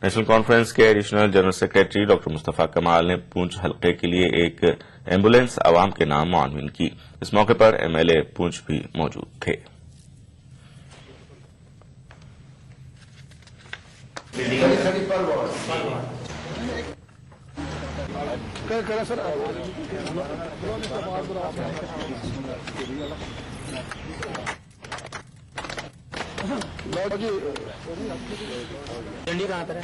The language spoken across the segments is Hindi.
नेशनल कॉन्फ्रेंस के additional general secretary doctor Mustafa कमाल ने पूंछ हल्के के लिए एक एम्बुलेंस अवाम के नाम मुआवन की। इस मौके पर एमएलए पूंछ भी मौजूद थे। झंडी कहाँ पर है?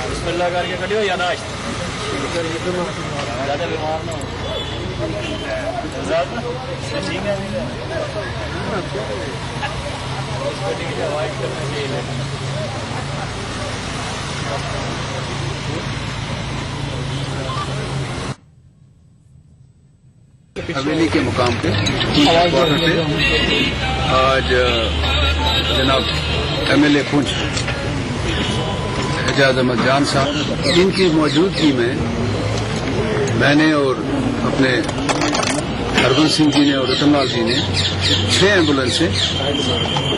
बिस्मिल्लाह करके खड़ी हो या ना ज्यादा बीमार ना हो। अवॉइड करना चाहिए। हवेली के मुकाम पे आज जनाब एमएलए पूंछ एजाज अहमद जान साहब, इनकी मौजूदगी में मैंने और अपने हरबंस सिंह जी ने और रतनलाल जी ने 6 एम्बुलेंसें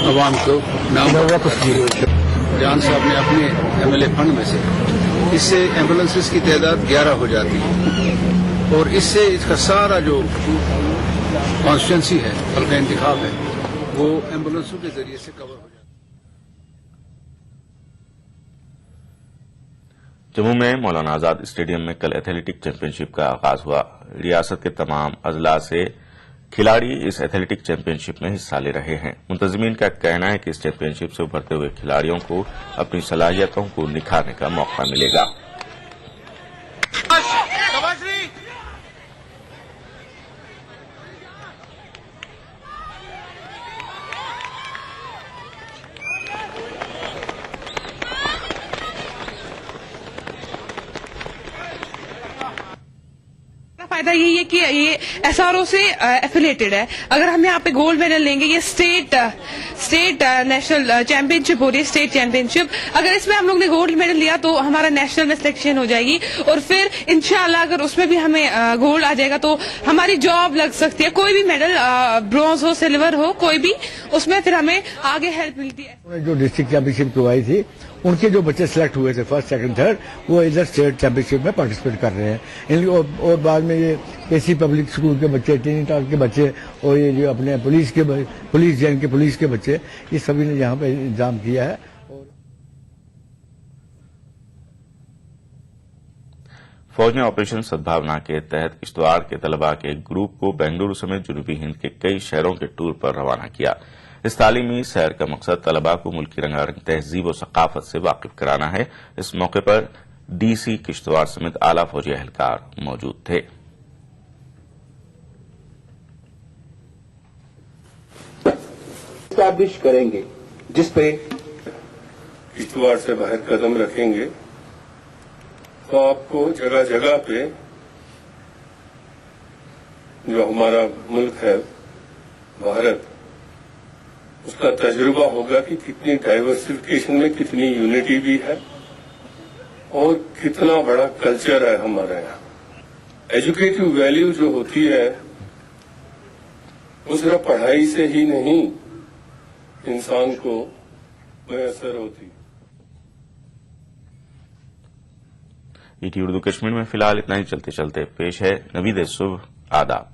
अवाम को नाम जान साहब ने अपने एमएलए फंड में से, इससे एम्बुलेंसेस की तादाद 11 हो जाती है और इससे इसका सारा जो कॉन्स्टिट्यूंसी है, हल्का इंतखाब है, वो एम्बुलेंसों के जरिए से कवर हो जाता है। जम्मू में मौलाना आजाद स्टेडियम में कल एथलेटिक चैंपियनशिप का आगाज हुआ। रियासत के तमाम अजला से खिलाड़ी इस एथलेटिक चैंपियनशिप में हिस्सा ले रहे हैं। मुंतजिमीन का कहना है कि इस चैंपियनशिप से उभरते हुए खिलाड़ियों को अपनी सलाहियतों को निखारने का मौका मिलेगा। फायदा यही है कि ये एसआरओ से एफिलेटेड है। अगर हम यहाँ पे गोल्ड मेडल लेंगे, ये स्टेट नेशनल चैंपियनशिप हो रही है, स्टेट चैंपियनशिप। अगर इसमें हम लोग ने गोल्ड मेडल लिया तो हमारा नेशनल में सिलेक्शन हो जाएगी और फिर इंशाल्लाह अगर उसमें भी हमें गोल्ड आ जाएगा तो हमारी जॉब लग सकती है। कोई भी मेडल, ब्रॉन्ज हो, सिल्वर हो, कोई भी, उसमें फिर हमें आगे हेल्प मिलती है। जो डिस्ट्रिक्ट चैंपियनशिप करवाई थी, उनके जो बच्चे सिलेक्ट हुए थे फर्स्ट, सेकंड, थर्ड, वो इधर स्टेट चैंपियनशिप में पार्टिसिपेट कर रहे हैं। और बाद में ये केसी पब्लिक स्कूल के बच्चे, टेनिटाल के बच्चे और ये जो अपने पुलिस जैन के पुलिस के बच्चे, ये सभी ने यहाँ पे इंतजाम किया है। फौज ने ऑपरेशन सद्भावना के तहत किश्तवाड़ के तलबा के एक ग्रुप को बेंगलुरु समेत जनूबी हिंद के कई शहरों के टूर पर रवाना किया। इस तालीमी सैर का मकसद तलबा को मुल्क की रंगारंग तहजीब और सकाफत से वाकिफ कराना है। इस मौके पर डीसी किश्तवाड़ समेत आला फौजी एहलकार मौजूद थे। एस्टैब्लिश करेंगे जिस पे किश्तवाड़ से बाहर कदम रखेंगे तो आपको जगह जगह पे जो हमारा मुल्क है भारत, उसका तजुर्बा होगा कि कितनी डाइवर्सिफिकेशन में कितनी यूनिटी भी है और कितना बड़ा कल्चर है हमारा यहाँ। एजुकेटिव वैल्यू जो होती है वो सिर्फ पढ़ाई से ही नहीं इंसान को मैसर होती। ईटी उर्दू कश्मीर में फिलहाल इतना ही। चलते चलते पेश है नवीद सुबह। आदाब।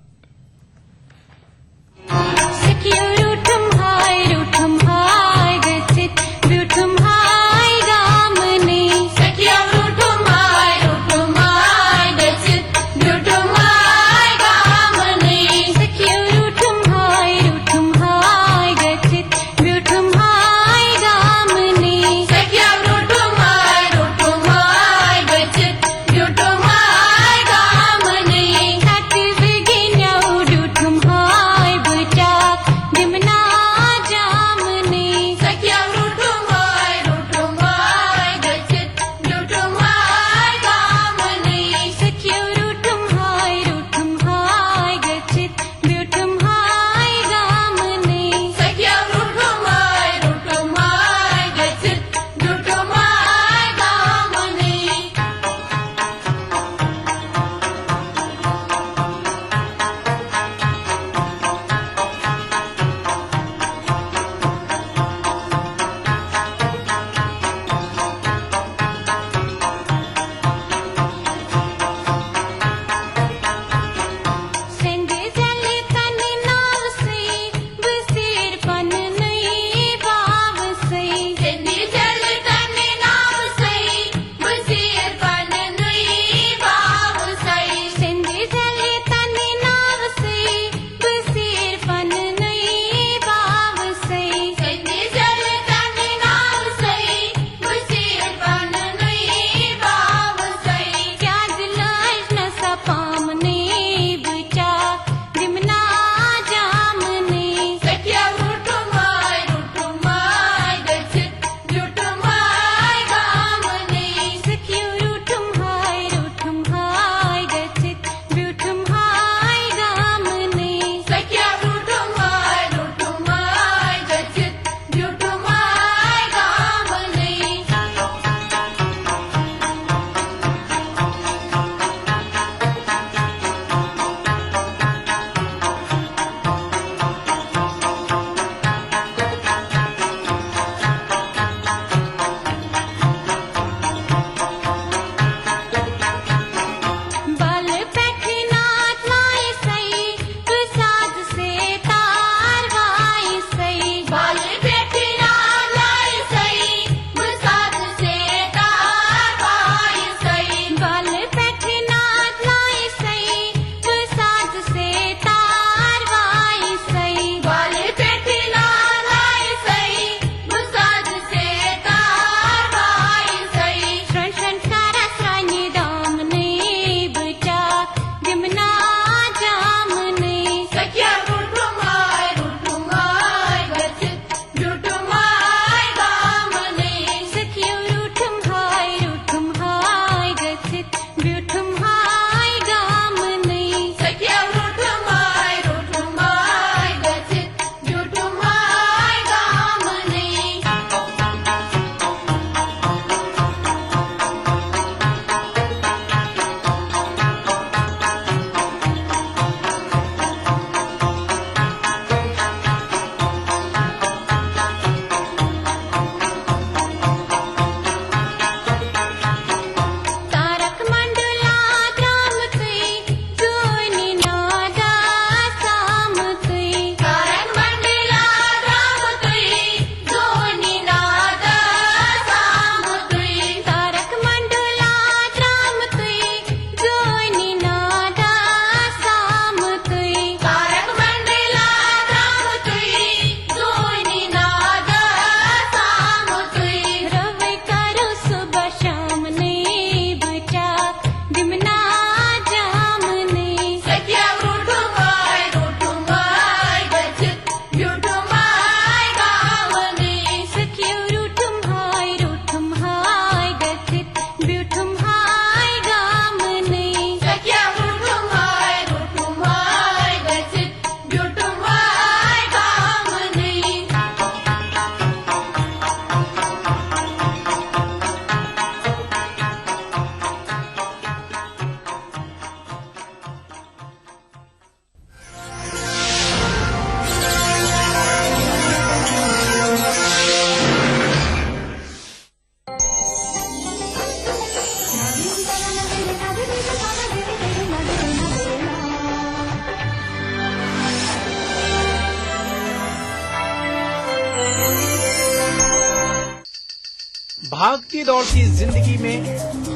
भागती दौड़ती जिंदगी में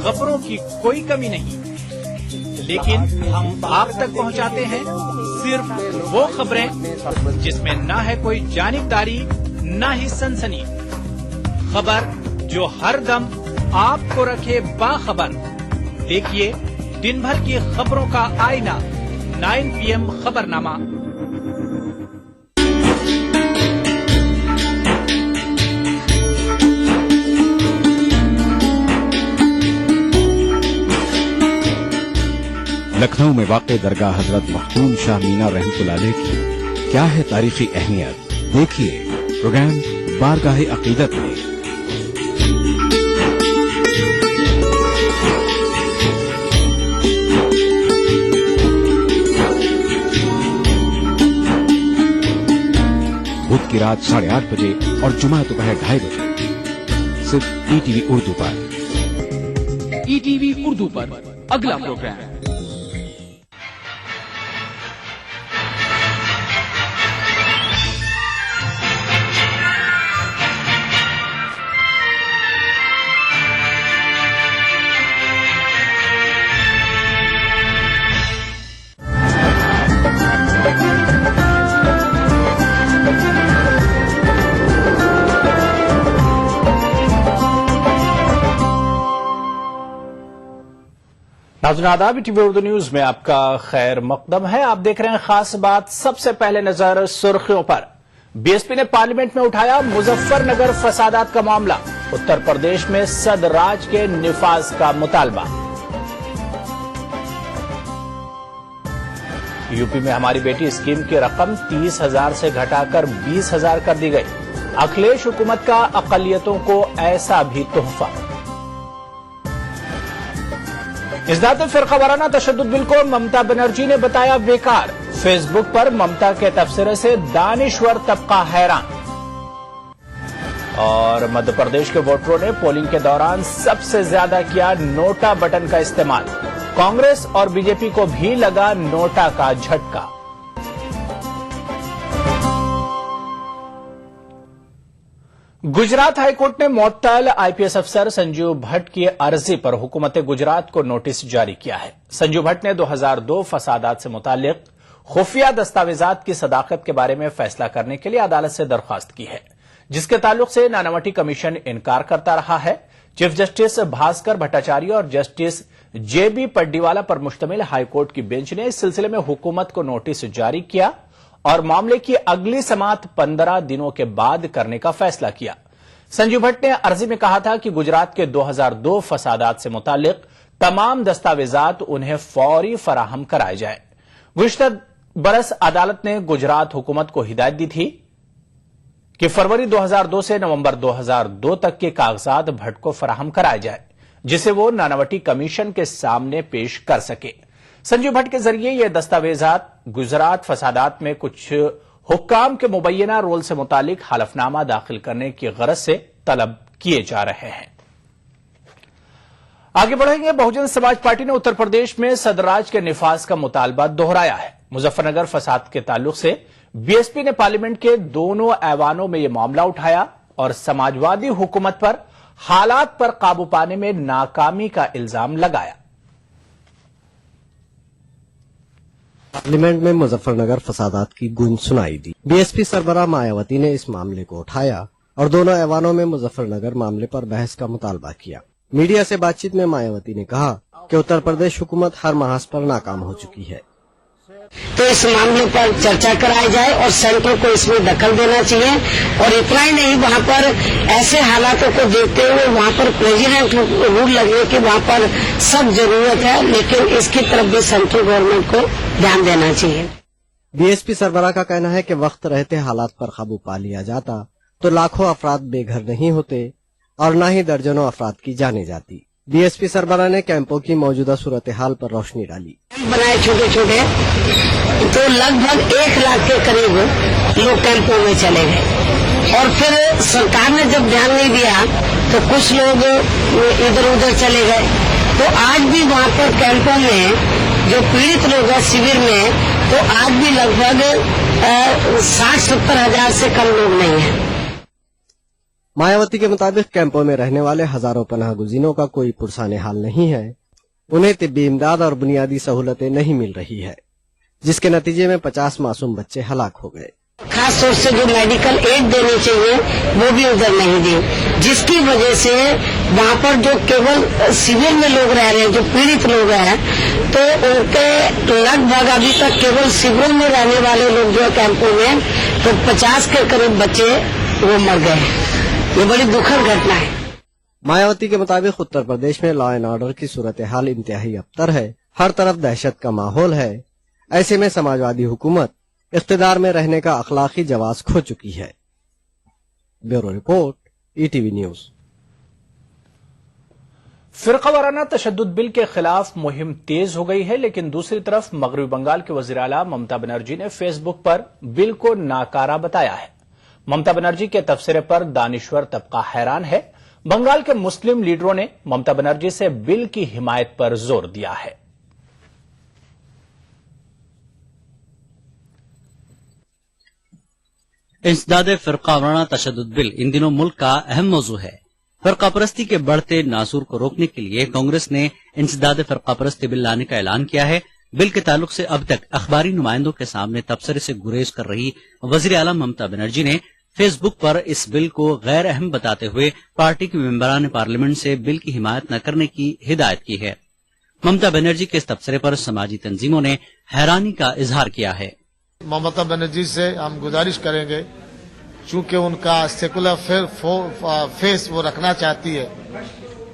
खबरों की कोई कमी नहीं, लेकिन हम आप तक पहुंचाते हैं सिर्फ वो खबरें जिसमें ना है कोई जानिबदारी, ना ही सनसनी। खबर जो हर दम आपको रखे बाखबर। देखिए दिन भर की खबरों का आईना, 9 PM खबरनामा। लखनऊ में वाक़े दरगाह हजरत मखदूम शाह मीना रहमतुल्लाह अलैह की क्या है तारीखी अहमियत, देखिए प्रोग्राम बारगाहे अकीदत में। बुध की रात 8:30 बजे और जुमा दोपहर 2:30 बजे सिर्फ ETV उर्दू पर। ETV उर्दू पर अगला प्रोग्राम। नाज़रीन आदाब, टीवी उर्दू न्यूज में आपका खैर मकदम है। आप देख रहे हैं खास बात। सबसे पहले नजर सुर्खियों पर। बीएसपी ने पार्लियामेंट में उठाया मुजफ्फरनगर फसादात का मामला। उत्तर प्रदेश में सदराज के निफाज का मुतालबा। यूपी में हमारी बेटी स्कीम की रकम 30,000 से घटाकर 20,000 कर दी गई। अखिलेश हुकूमत का अक़लियतों को ऐसा भी तोहफा। इस्दात फिरकावाराना तशद्दुद बिल को ममता बनर्जी ने बताया बेकार। फेसबुक पर ममता के तबसरे से दानिश्वर तबका हैरान। और मध्य प्रदेश के वोटरों ने पोलिंग के दौरान सबसे ज्यादा किया नोटा बटन का इस्तेमाल। कांग्रेस और बीजेपी को भी लगा नोटा का झटका। गुजरात हाईकोर्ट ने मुअत्तल आईपीएस अफसर संजीव भट्ट की अर्जी पर हुकूमत गुजरात को नोटिस जारी किया है। संजीव भट्ट ने 2002 फसादात से मुतालिक खुफिया दस्तावेजात की सदाकत के बारे में फैसला करने के लिए अदालत से दरख्वास्त की है, जिसके ताल्लुक से नानावटी कमीशन इनकार करता रहा है। चीफ जस्टिस भास्कर भट्टाचार्य और जस्टिस जेबी पड्डीवाला पर मुश्तमिल हाईकोर्ट की बेंच ने इस सिलसिले में हुकूमत को नोटिस जारी किया और मामले की अगली समाअत 15 दिनों के बाद करने का फैसला किया। संजीव भट्ट ने अर्जी में कहा था कि गुजरात के 2002 फसादात से मुतालिक तमाम दस्तावेजात उन्हें फौरी फराहम कराए जाए। गुज़िश्ता बरस अदालत ने गुजरात हुकूमत को हिदायत दी थी कि फरवरी 2002 से नवंबर 2002 तक के कागजात भट्ट को फराहम कराए जाए, जिसे वो नानावटी कमीशन के सामने पेश कर सके। संजीव भट्ट के जरिए ये दस्तावेजात गुजरात फसादात में कुछ हुक्काम के मुबैना रोल से मुतालिक हलफनामा दाखिल करने की गरज से तलब किए जा रहे हैं। आगे बढ़ेंगे। बहुजन समाज पार्टी ने उत्तर प्रदेश में सदराज के निफाज का मुतालबा दोहराया है। मुजफ्फरनगर फसाद के ताल्लुक से बीएसपी ने पार्लियामेंट के दोनों ऐवानों में यह मामला उठाया और समाजवादी हुकूमत पर हालात पर काबू पाने में नाकामी का इल्जाम लगाया। पार्लियामेंट में मुजफ्फरनगर फसादात की गूंज सुनाई दी। बीएसपी सरबराह मायावती ने इस मामले को उठाया और दोनों ऐवानों में मुजफ्फरनगर मामले पर बहस का मुतालबा किया। मीडिया से बातचीत में मायावती ने कहा कि उत्तर प्रदेश हुकूमत हर महाज पर नाकाम हो चुकी है, तो इस मामले पर चर्चा कराई जाए और सेंटर को इसमें दखल देना चाहिए। और इतना ही नहीं, वहाँ पर ऐसे हालातों को देखते हुए वहाँ पर प्रेसिडेंट रूल लगने की वहाँ पर सब जरूरत है, लेकिन इसकी तरफ भी सेंट्रल गवर्नमेंट को ध्यान देना चाहिए। बीएसपी सरबराह का कहना है कि वक्त रहते हालात पर काबू पा लिया जाता तो लाखों अफराद बेघर नहीं होते और न ही दर्जनों अफराद की जाने जाती। बीएसपी सरबराह ने कैंपों की मौजूदा सूरत हाल पर रोशनी डाली। बनाए छोटे छोटे, तो लगभग 1 लाख के करीब लोग कैंपों में चले गए और फिर सरकार ने जब ध्यान नहीं दिया तो कुछ लोग इधर उधर चले गए। तो आज भी वहाँ पर कैंपों में जो पीड़ित लोग हैं शिविर में, तो आज भी लगभग 60-70 हजार से कम लोग नहीं हैं। मायावती के मुताबिक कैंपों में रहने वाले हजारों पनाहगुजीनों का कोई पुरसाने हाल नहीं है। उन्हें तिब्बी इमदाद और बुनियादी सहूलतें नहीं मिल रही है, जिसके नतीजे में 50 मासूम बच्चे हलाक हो गए। खास तौर से जो मेडिकल एड देने चाहिए वो भी उधर नहीं दी, जिसकी वजह से वहाँ पर जो केवल शिविर में लोग रह रहे हैं, जो पीड़ित लोग हैं, तो उनके लगभग अभी तक केवल शिविरों में रहने वाले लोग जो कैंपों में तो 50 के करीब बच्चे वो मर गए। ये बड़ी दुखद घटना है। मायावती के मुताबिक उत्तर प्रदेश में लॉ एंड ऑर्डर की सूरत हाल इंतहाई अबतर है। हर तरफ दहशत का माहौल है। ऐसे में समाजवादी हुकूमत इख्तिदार में रहने का अखलाकी जवाज खो चुकी है। Bureau report, ETV news. फिरका वाराना तशद्दुद बिल के खिलाफ मुहिम तेज हो गई है, लेकिन दूसरी तरफ मगरबी बंगाल के वजीर आला ममता बनर्जी ने फेसबुक पर बिल को नाकारा बताया है। ममता बनर्जी के तबसरे पर दानिश्वर तबका हैरान है। बंगाल के मुस्लिम लीडरों ने ममता बनर्जी से बिल की हिमायत पर जोर दिया है। इंसदादे फिरका वाराना तशद्दुद बिल इन दिनों मुल्क का अहम मौजू है। फिरका परस्ती के बढ़ते नासूर को रोकने के लिए कांग्रेस ने इंसदादे फिरका परस्ती बिल लाने का ऐलान किया है। बिल के ताल्लुक से अब तक अखबारी नुमाइंदों के सामने तबसरे से गुरेज कर रही वजीर आला ममता बनर्जी ने फेसबुक पर इस बिल को गैर अहम बताते हुए पार्टी के मेंबरान पार्लियामेंट से बिल की हिमायत न करने की हिदायत की है। ममता बनर्जी के इस तबसरे पर समाजी तंजीमों ने हैरानी का इजहार किया है। ममता बनर्जी से हम गुजारिश करेंगे, चूंकि उनका सेकुलर फेस वो रखना चाहती है,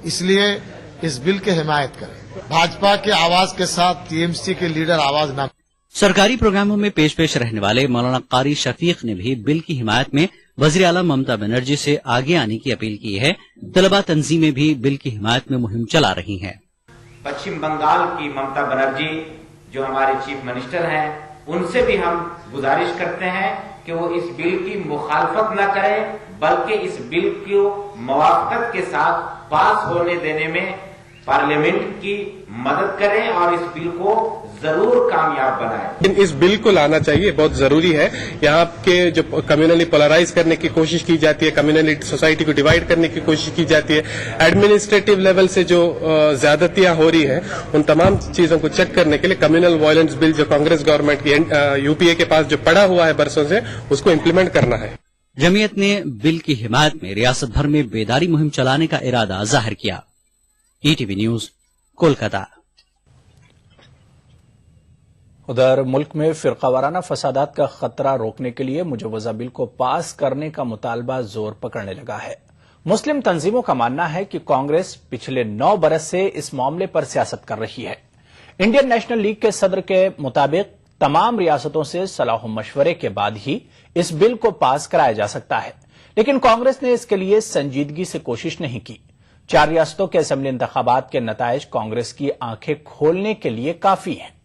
इसलिए इस बिल की हिमायत करें। भाजपा के आवाज के साथ टीएमसी के लीडर आवाज न। सरकारी प्रोग्रामों में पेश रहने वाले मौलाना कारी शफीक ने भी बिल की हिमायत में वज़ीर आला ममता बनर्जी से आगे आने की अपील की है। तलबा तंजीमें भी बिल की हिमायत में मुहिम चला रही हैं। पश्चिम बंगाल की ममता बनर्जी जो हमारे चीफ मिनिस्टर हैं, उनसे भी हम गुजारिश करते हैं कि वो इस बिल की मुखालफत न करें, बल्कि इस बिल को मुवाफकत के साथ पास होने देने में पार्लियामेंट की मदद करें और इस बिल को जरूर कामयाब बनाएं। इस बिल को लाना चाहिए, बहुत जरूरी है। यहाँ के जो कम्युनली पोलराइज करने की कोशिश की जाती है, कम्युनली सोसाइटी को डिवाइड करने की कोशिश की जाती है, एडमिनिस्ट्रेटिव लेवल से जो ज्यादतियां हो रही हैं, उन तमाम चीजों को चेक करने के लिए कम्युनल वायलेंस बिल जो कांग्रेस गवर्नमेंट की यूपीए के पास जो पड़ा हुआ है बरसों से, उसको इम्प्लीमेंट करना है। जमीयत ने बिल की हिमायत में रियासत भर में बेदारी मुहिम चलाने का इरादा जाहिर किया। ETV news, Kolkata. उधर मुल्क में फिरकावाराना फसादात का खतरा रोकने के लिए मुजवजा बिल को पास करने का मुतालबा जोर पकड़ने लगा है। मुस्लिम तंजीमों का मानना है कि कांग्रेस पिछले 9 बरस से इस मामले पर सियासत कर रही है। इंडियन नेशनल लीग के सदर के मुताबिक तमाम रियासतों से सलाह मशवरे के बाद ही इस बिल को पास कराया जा सकता है, लेकिन कांग्रेस ने इसके लिए संजीदगी से कोशिश नहीं की। 4 रियासतों के असेंबली इंतखाबात के नताइज कांग्रेस की आंखें खोलने के लिए काफी हैं।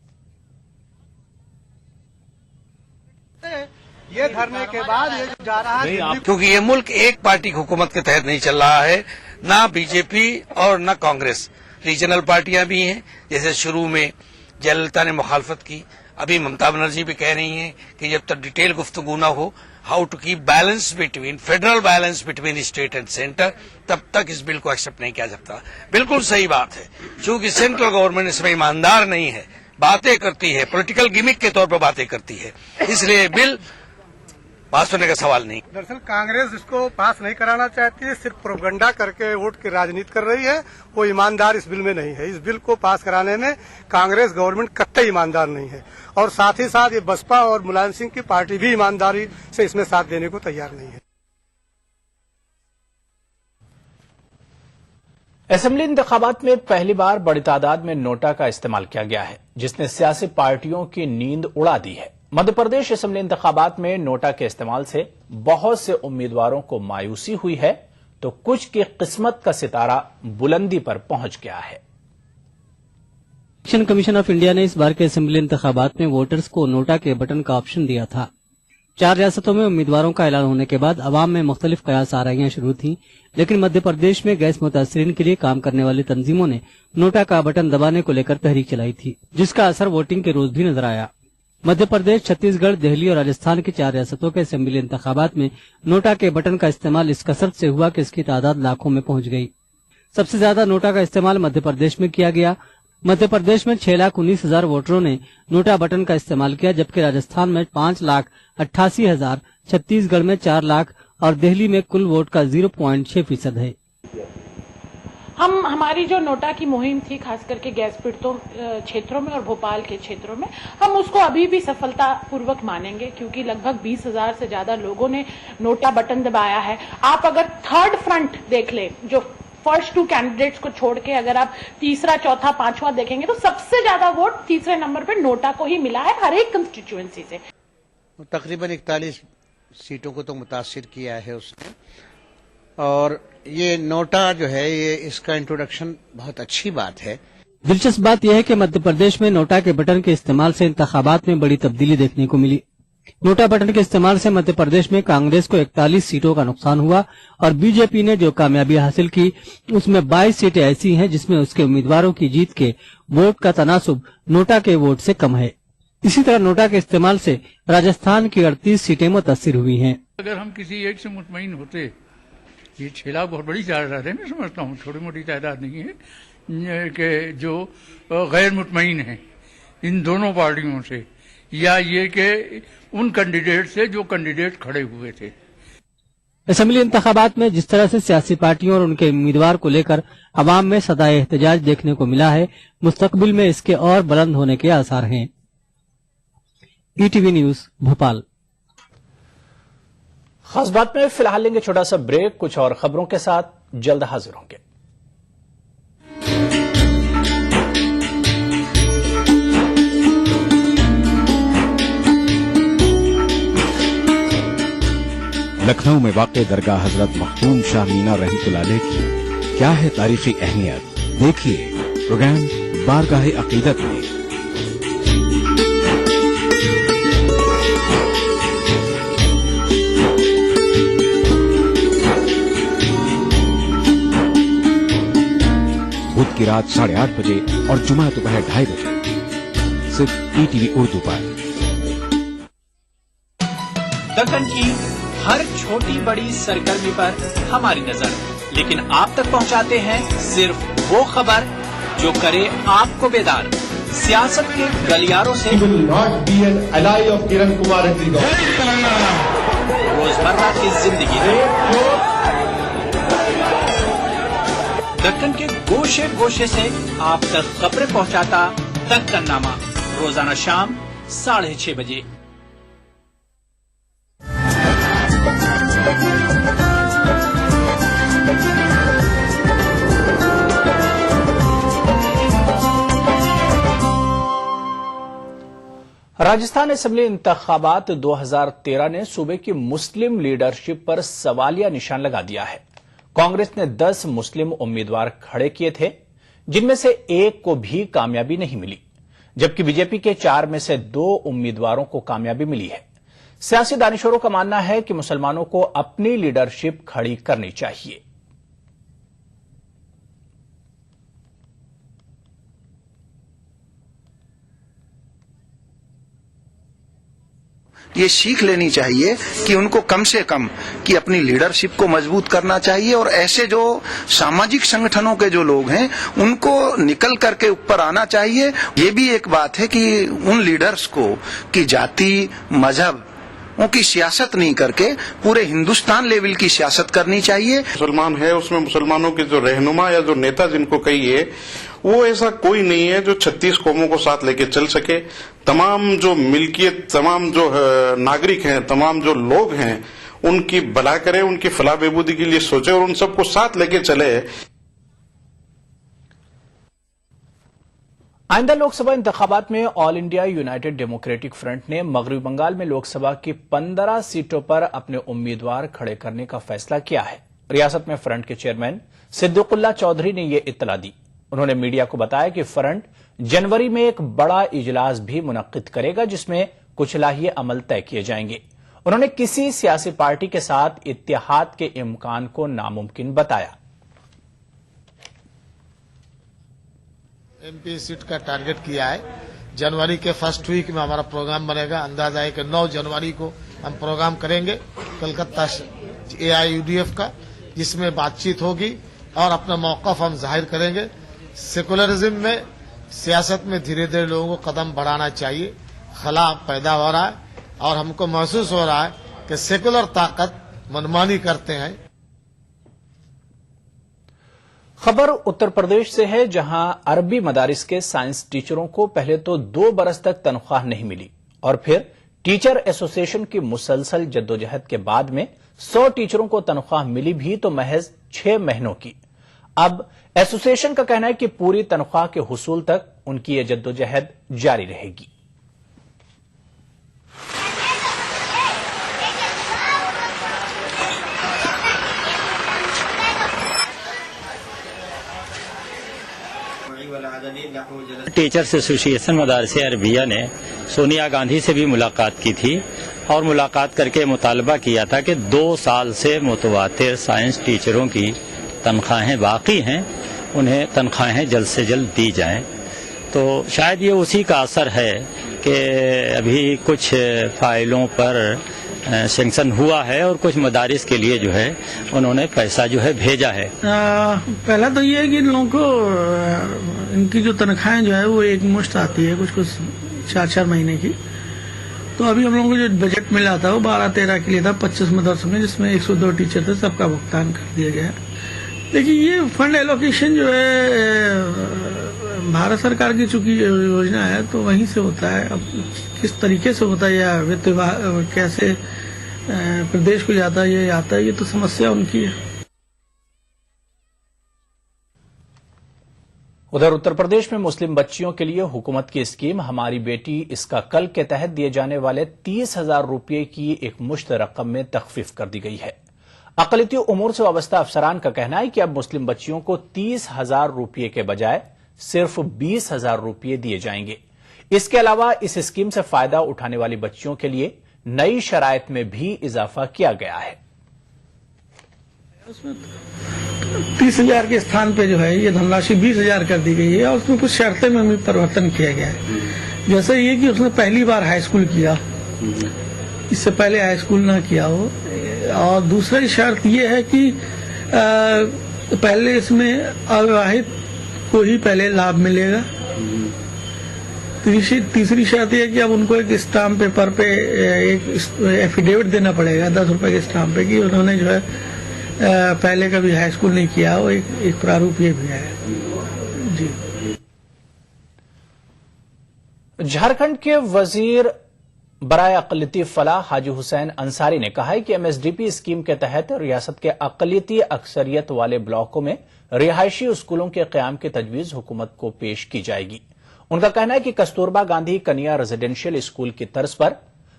ये धरने के बाद ये जा रहा है, क्योंकि ये मुल्क एक पार्टी की हुकूमत के तहत नहीं चल रहा है, ना बीजेपी और ना कांग्रेस। रीजनल पार्टियां भी हैं, जैसे शुरू में जयललिता ने मुखालफत की, अभी ममता बनर्जी भी कह रही हैं कि जब तक डिटेल गुफ्तगू ना हो how to keep balance between federal balance between state and centre, तब तक इस बिल को एक्सेप्ट नहीं किया जाता। बिल्कुल सही बात है, क्योंकि सेंट्रल गवर्नमेंट इसमें ईमानदार नहीं है, बातें करती है, पॉलिटिकल गिमिक के तौर पर बातें करती है, इसलिए बिल पास होने का सवाल नहीं। दरअसल कांग्रेस इसको पास नहीं कराना चाहती है, सिर्फ प्रोपगंडा करके वोट की राजनीति कर रही है। वो ईमानदार इस बिल में नहीं है। इस बिल को पास कराने में कांग्रेस गवर्नमेंट कतई ईमानदार नहीं है, और साथ ही साथ ये बसपा और मुलायम सिंह की पार्टी भी ईमानदारी से इसमें साथ देने को तैयार नहीं है। असेंबली इंतखाबात में पहली बार बड़ी तादाद में नोटा का इस्तेमाल किया गया है, जिसने सियासी पार्टियों की नींद उड़ा दी है। मध्य प्रदेश असेंबली इंतखाबात में नोटा के इस्तेमाल से बहुत से उम्मीदवारों को मायूसी हुई है, तो कुछ की किस्मत का सितारा बुलंदी पर पहुंच गया है। इलेक्शन कमीशन ऑफ इंडिया ने इस बार के असेंबली इंतखाबात में वोटर्स को नोटा के बटन का ऑप्शन दिया था। 4 रियासतों में उम्मीदवारों का ऐलान होने के बाद अवाम में मुख्तलिफ कयास आराइयां शुरू थी, लेकिन मध्य प्रदेश में गैस मुतासरीन के लिए काम करने वाली तंजीमों ने नोटा का बटन दबाने को लेकर तहरीक चलाई थी, जिसका असर वोटिंग के रोज भी नजर आया। मध्य प्रदेश, छत्तीसगढ़, दिल्ली और राजस्थान की 4 रियासतों के असेंबली इंतखाबात में नोटा के बटन का इस्तेमाल इस कसरत से हुआ कि इसकी तादाद लाखों में पहुंच गई। सबसे ज्यादा नोटा का इस्तेमाल मध्य प्रदेश में किया गया। मध्य प्रदेश में 6,19,000 वोटरों ने नोटा बटन का इस्तेमाल किया, जबकि राजस्थान में 5,88,000, छत्तीसगढ़ में 4 लाख और दिल्ली में कुल वोट का 0.6% है। हमारी जो नोटा की मुहिम थी, खास करके गैस पीड़ितों क्षेत्रों में और भोपाल के क्षेत्रों में, हम उसको अभी भी सफलता पूर्वक मानेंगे, क्योंकि लगभग 20,000 से ज्यादा लोगों ने नोटा बटन दबाया है। आप अगर थर्ड फ्रंट देख ले, जो फर्स्ट 2 कैंडिडेट्स को छोड़ के अगर आप तीसरा, चौथा, पांचवा देखेंगे तो सबसे ज्यादा वोट तीसरे नंबर पे नोटा को ही मिला है हर एक कंस्टिट्यूएंसी से। तकरीबन 41 सीटों को तो मुतासिर किया है उसने, और ये नोटा जो है, ये इसका इंट्रोडक्शन बहुत अच्छी बात है। दिलचस्प बात यह है कि मध्य प्रदेश में नोटा के बटन के इस्तेमाल से इंतखाबात में बड़ी तब्दीली देखने को मिली। नोटा बटन के इस्तेमाल से मध्य प्रदेश में कांग्रेस को 41 सीटों का नुकसान हुआ और बीजेपी ने जो कामयाबी हासिल की उसमें 22 सीटें ऐसी हैं जिसमें उसके उम्मीदवारों की जीत के वोट का तनासुब नोटा के वोट से कम है। इसी तरह नोटा के इस्तेमाल से राजस्थान की 38 सीटें मुतासिर हुई हैं। अगर हम किसी एक से मुतमईन होते, ये 6 लाख बहुत बड़ी तादाद है, मैं समझता हूँ, छोटी मोटी तादाद नहीं है, कि जो गैर मुतमईन है इन दोनों पार्टियों से, या ये कि उन कैंडिडेट से जो कैंडिडेट खड़े हुए थे। असेंबली इंतखाबात में जिस तरह से सियासी पार्टियों और उनके उम्मीदवार को लेकर अवाम में सदाए एहतजाज देखने को मिला है, मुस्तकबिल में इसके और बुलंद होने के आसार हैं। ETV news, Bhopal. खास बात में फिलहाल लेंगे छोटा सा ब्रेक, कुछ और खबरों के साथ जल्द हाजिर होंगे। लखनऊ में वाक़ दरगाह हजरत मखदूम शाह मीना रहमतुल्लाह अलैह की क्या है तारीखी अहमियत, देखिए प्रोग्राम बारगाह अकीदत में। बुध की रात 8:30 बजे और जुमा दोपहर 2:30 बजे, सिर्फ ईटीवी उर्दू पर। दक्कन की हर छोटी बड़ी सरगर्मी पर हमारी नजर, लेकिन आप तक पहुंचाते हैं सिर्फ वो खबर जो करे आपको बेदार। सियासत के गलियारों से रोजमर्रा की जिंदगी दक्कन के गोशे गोशे से आप तक खबरें पहुंचाता दक्कननामा, रोजाना शाम 6:30 बजे। राजस्थान असेंबली इंतखाबात 2013 ने सूबे की मुस्लिम लीडरशिप पर सवालिया निशान लगा दिया है। कांग्रेस ने 10 मुस्लिम उम्मीदवार खड़े किए थे, जिनमें से एक को भी कामयाबी नहीं मिली, जबकि बीजेपी के 4 में से 2 उम्मीदवारों को कामयाबी मिली है। सियासी दानिशोरों का मानना है कि मुसलमानों को अपनी लीडरशिप खड़ी करनी चाहिए। ये सीख लेनी चाहिए कि उनको कम से कम कि अपनी लीडरशिप को मजबूत करना चाहिए, और ऐसे जो सामाजिक संगठनों के जो लोग हैं उनको निकल करके ऊपर आना चाहिए। ये भी एक बात है कि उन लीडर्स को कि जाति, मजहब की सियासत नहीं करके पूरे हिंदुस्तान लेवल की सियासत करनी चाहिए। मुसलमान है, उसमें मुसलमानों के जो रहनुमा या जो नेता जिनको कहिए, वो ऐसा कोई नहीं है जो 36 कौमों को साथ लेके चल सके। तमाम जो मिल्कियत, तमाम जो नागरिक हैं, तमाम जो लोग हैं, उनकी भला करे, उनकी फलाह बहबूदी के लिए सोचे और उन सबको साथ लेके चले। आइंदा लोकसभा इंतखाबात में all India United democratic front ने मगरबी बंगाल में लोकसभा की 15 सीटों पर अपने उम्मीदवार खड़े करने का फैसला किया है। रियासत में फ्रंट के चेयरमैन सिद्दुकुल्ला चौधरी ने यह इत्तला दी। उन्होंने मीडिया को बताया कि फ्रंट जनवरी में एक बड़ा इजलास भी मुनक्किद करेगा, जिसमें कुछ लाहिए अमल तय किए जाएंगे। उन्होंने किसी सियासी पार्टी के साथ इत्तेहाद के इम्कान को नामुमकिन बताया। एमपी सीट का टारगेट किया है, जनवरी के फर्स्ट वीक में हमारा प्रोग्राम बनेगा। अंदाजा है कि 9 जनवरी को हम प्रोग्राम करेंगे कलकत्ता AIUDF का, जिसमें बातचीत होगी और अपना मौक़िफ़ हम जाहिर करेंगे। सेकुलरिज्म में, सियासत में धीरे धीरे लोगों को कदम बढ़ाना चाहिए। खला पैदा हो रहा है और हमको महसूस हो रहा है कि सेकुलर ताकत मनमानी करते हैं। खबर उत्तर प्रदेश से है, जहां अरबी मदारिस के साइंस टीचरों को पहले तो 2 बरस तक तनख्वाह नहीं मिली और फिर टीचर एसोसिएशन की मुसलसल जद्दोजहद के बाद में 100 टीचरों को तनख्वाह मिली भी तो महज 6 महीनों की। अब एसोसिएशन का कहना है कि पूरी तनख्वाह के हुसूल तक उनकी यह जद्दोजहद जारी रहेगी। टीचर्स एसोसिएशन मदारसे अरबिया ने सोनिया गांधी से भी मुलाकात की थी और मुलाकात करके मुतालबा किया था कि 2 साल से मुतवातिर साइंस टीचरों की तनख्वाहें बाकी हैं, उन्हें तनख्वाहें जल्द से जल्द दी जाएं। तो शायद ये उसी का असर है कि अभी कुछ फाइलों पर सैंक्शन हुआ है और कुछ मदारिस के लिए जो है उन्होंने पैसा जो है भेजा है। पहला तो ये है कि इन लोगों को इनकी जो तनख्वाहें जो है वो एक मुश्त आती है, कुछ 4-4 महीने की। तो अभी हम लोगों को जो बजट मिला था वो 12-13 के लिए था 25 मदरसों में, जिसमें 102 टीचर थे, सबका भुगतान कर दिया गया। लेकिन ये फंड एलोकेशन जो है भारत सरकार की चूंकि योजना है तो वहीं से होता है। अब किस तरीके से होता है या वित्त विभाग कैसे प्रदेश को जाता है ये आता है, ये तो समस्या उनकी है। उधर उत्तर प्रदेश में मुस्लिम बच्चियों के लिए हुकूमत की स्कीम हमारी बेटी इसका कल के तहत दिए जाने वाले 30,000 रुपये की एक मुश्त रकम में तखफीफ कर दी गई है। अक़लियती उमूर से वाबस्ता अफसरान का कहना है कि अब मुस्लिम बच्चियों को 30,000 रुपये के बजाय सिर्फ 20,000 रुपये दिए जाएंगे। इसके अलावा इस स्कीम से फायदा उठाने वाली बच्चियों के लिए नई शराइत में भी इजाफा किया गया है। उसमें 30,000 के स्थान पे जो है ये धनराशि 20,000 कर दी गई है और उसमें कुछ शर्तें में भी परिवर्तन किया गया है। जैसे ये कि उसने पहली बार हाई स्कूल किया, इससे पहले हाई स्कूल ना किया हो। और दूसरी शर्त ये है कि पहले इसमें अविवाहित को ही पहले लाभ मिलेगा। तीसरी शर्त यह है कि अब उनको एक स्टाम्प पेपर पे एक एफिडेविट देना पड़ेगा 10 रुपए के स्टाम्प पे कि उन्होंने जो है पहले कभी हाई स्कूल नहीं किया हो। एक प्रारूप ये भी है जी। झारखंड के वजीर बराए अक़लियती फलाह हाजी हुसैन अंसारी ने कहा है कि MSDP स्कीम के तहत रियासत के अक़लियती अक्सरियत वाले ब्लॉकों में रिहायशी स्कूलों के क़याम की तजवीज़ हुकूमत को पेश की जाएगी। उनका कहना है कि कस्तूरबा गांधी कन्या रेजिडेंशियल स्कूल की तर्ज पर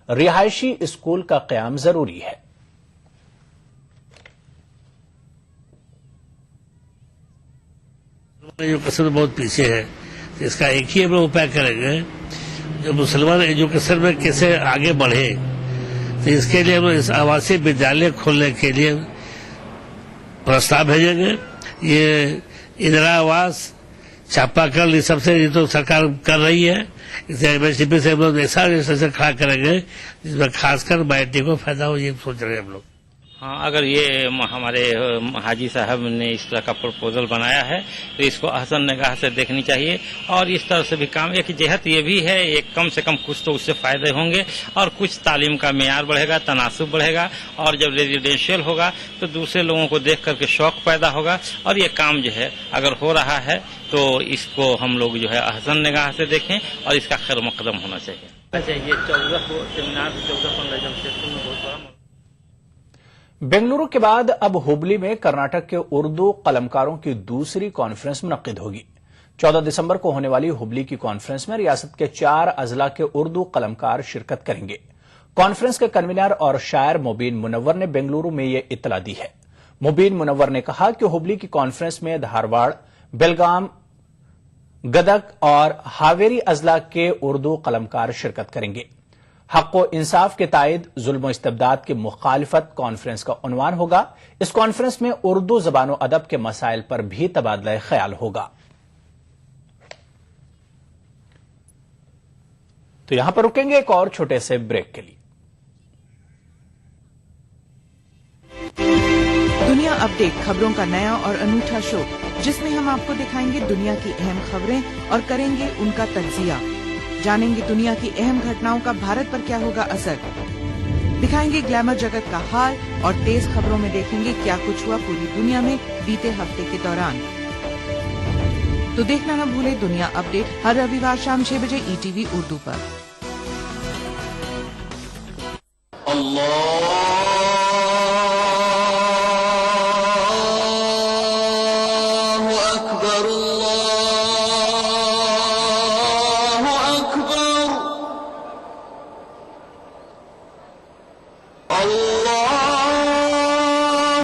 रिहायशी स्कूल का क़याम जरूरी है। जो कसर बहुत पीछे है, इसका एक ही हम लोग उपाय करेंगे जो मुसलमान एजुकेशन में कैसे आगे बढ़े। तो इसके लिए हम इस आवासीय विद्यालय खोलने के लिए प्रस्ताव भेजेंगे। ये इंदिरा आवास, चापाकल, ये सबसे ये तो सरकार कर रही है। इसे MSDP से हम लोग ऐसा रजिस्ट्रेशन खड़ा करेंगे जिसमें खासकर माइनॉरिटी को फायदा हो, ये सोच रहे हैं हम लोग। हाँ, अगर ये हमारे हाजी साहब ने इस तरह का प्रपोजल बनाया है तो इसको अहसन निगाह से देखनी चाहिए और इस तरह से भी काम एक जहत ये भी है, एक कम से कम कुछ तो उससे फायदे होंगे और कुछ तालीम का मेयार बढ़ेगा, तनासुब बढ़ेगा और जब रेजिडेंशियल होगा तो दूसरे लोगों को देख करके शौक पैदा होगा और ये काम जो है अगर हो रहा है तो इसको हम लोग जो है अहसन निगाह से देखें और इसका खैर मकदम होना चाहिए। 14 सेमिनार 14-15 जब सेशन में बहुत बड़ा। बेंगलुरु के बाद अब हुबली में कर्नाटक के उर्दू कलमकारों की दूसरी कॉन्फ्रेंस मुनक्किद होगी। 14 दिसंबर को होने वाली हुबली की कॉन्फ्रेंस में रियासत के 4 अजला के उर्दू कलमकार शिरकत करेंगे। कॉन्फ्रेंस के कन्वीनर और शायर मुबीन मुनव्वर ने बेंगलुरु में ये इतला दी है। मुबीन मुनव्वर ने कहा कि हुबली की कॉन्फ्रेंस में धारवाड़, बेलगाम, गदक और हावेरी अजला के उर्दू कलमकार शिरकत करेंगे। हक व इंसाफ के तायद, जुल्म इस्तबदाद की मुखालिफत कॉन्फ्रेंस का उन्वान होगा। इस कॉन्फ्रेंस में उर्दू ज़बान व अदब के मसाइल पर भी तबादला ख्याल होगा। तो यहां पर रुकेंगे एक और छोटे से ब्रेक के लिए। दुनिया अपडेट खबरों का नया और अनूठा शो, जिसमें हम आपको दिखाएंगे दुनिया की अहम खबरें और करेंगे उनका तज्जिया। जानेंगे दुनिया की अहम घटनाओं का भारत पर क्या होगा असर। दिखाएंगे ग्लैमर जगत का हाल और तेज खबरों में देखेंगे क्या कुछ हुआ पूरी दुनिया में बीते हफ्ते के दौरान। तो देखना न भूले दुनिया अपडेट हर रविवार शाम 6 बजे ETV उर्दू पर।